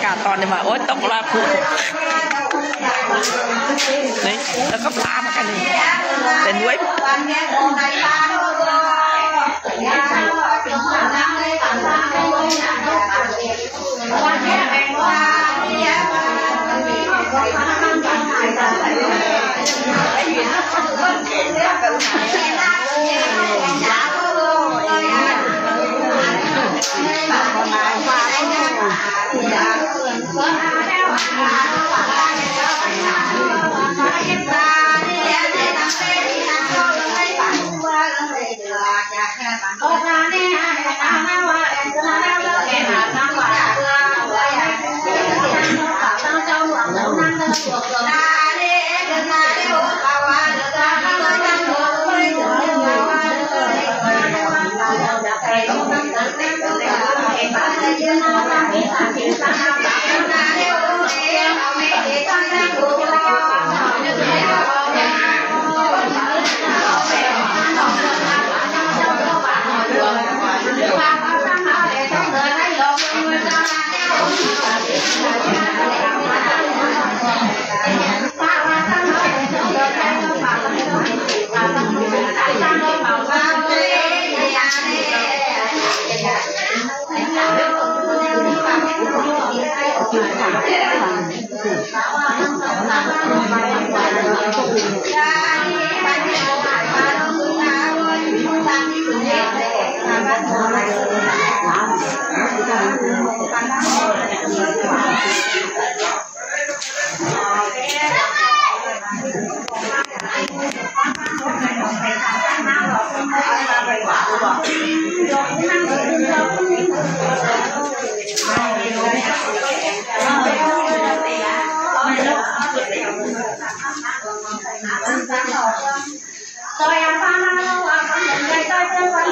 cả toàn nhưng mà ôi tóc là phụ đấy nó có phá mà cái này để nuôi tôi ăn pha nào ăn pha những ngày tôi chơi pha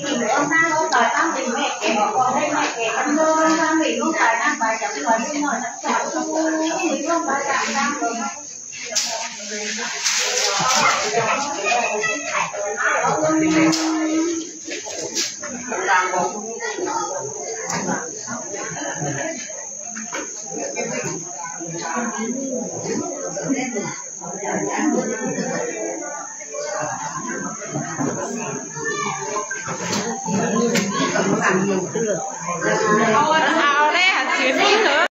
những ngày ông ta không đòi tăng tình mẹ kể còn đây mẹ kể ăn thôi ăn mình không phải ăn phải chẳng phải đi ngồi chẳng chảo mình không phải làm ăn rồi ao đấy hả chuyển đi nữa